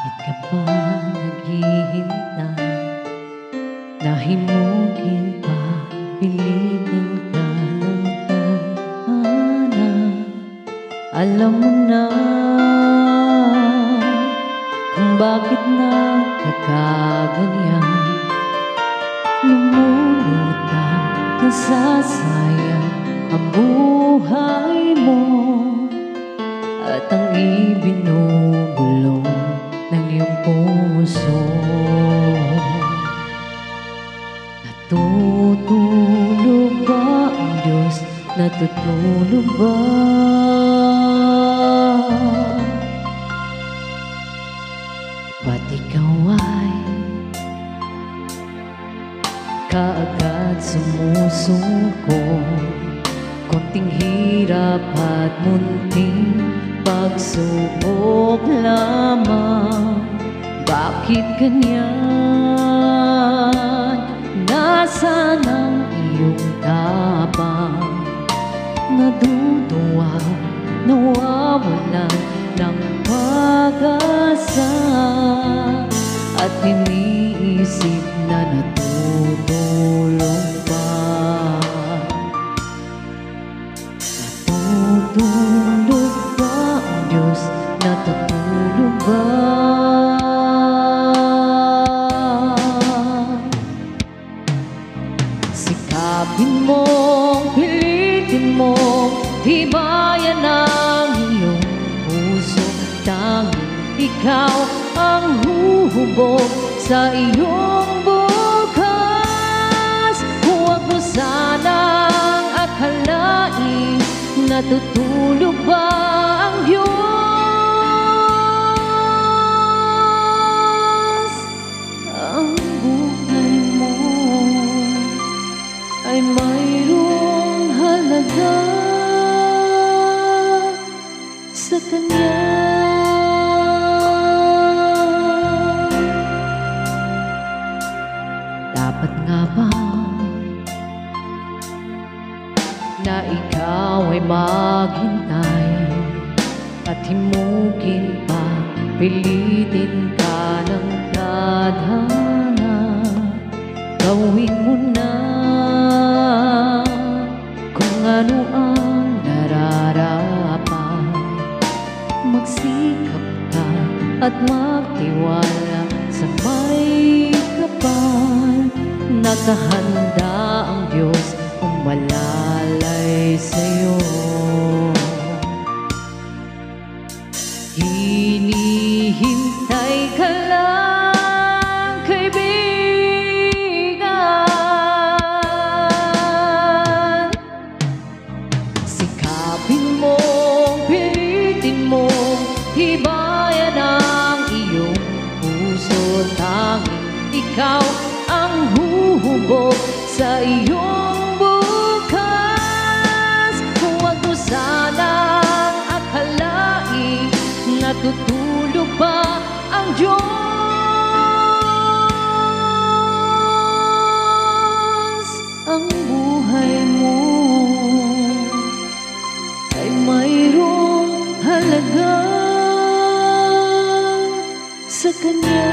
Bakit ka pa naghihintay? Nahimugin pa, pilitin ka ng tadhana. Alam mo na kung bakit nagkakaganyan. Lumulutang, nasasayang ang buhay mo, at ang ibinubulong ng iyong puso. Natutulog ba ang Diyos? Natutulog ba? Ba't ikaw ay kaagad sumusuko? Konting hirap at munting pagsubok lamang. Bakit ganyan? Nasaan ang iyong tapang? Naduduwa, nawawalan ng pag-asa, at iniisip na natutulog pa. Natutulog ba ang Diyos? Natutulog ba? Sikapin mo, pilitin mo, tibayan ang iyong puso. Tanging ikaw ang huhubog sa iyong bukas. Huwag mo sanang akalain natutulog ba ang Diyos. Ang buhay mo ay mayroong halaga sa Kanya. Dapat nga ba na ikaw ay maghintay at himugin pa, pilitin ka ng tadhana? Gawin mo na kung ano ang nararapat. Magsikap ka at magtiwala sa may kapal. Nakahanda ang Diyos kung malalay sa'yo. Hinihintay ka lang, kaibigan. Sikapin mo, pilitin mo, hibayan ang iyong puso. Tanging ikaw ang huhubog sa iyong bukas. Huwag mo sanang akalain natutulog ba ang Diyos. Ang buhay mo ay mayroong halaga sa Kanya.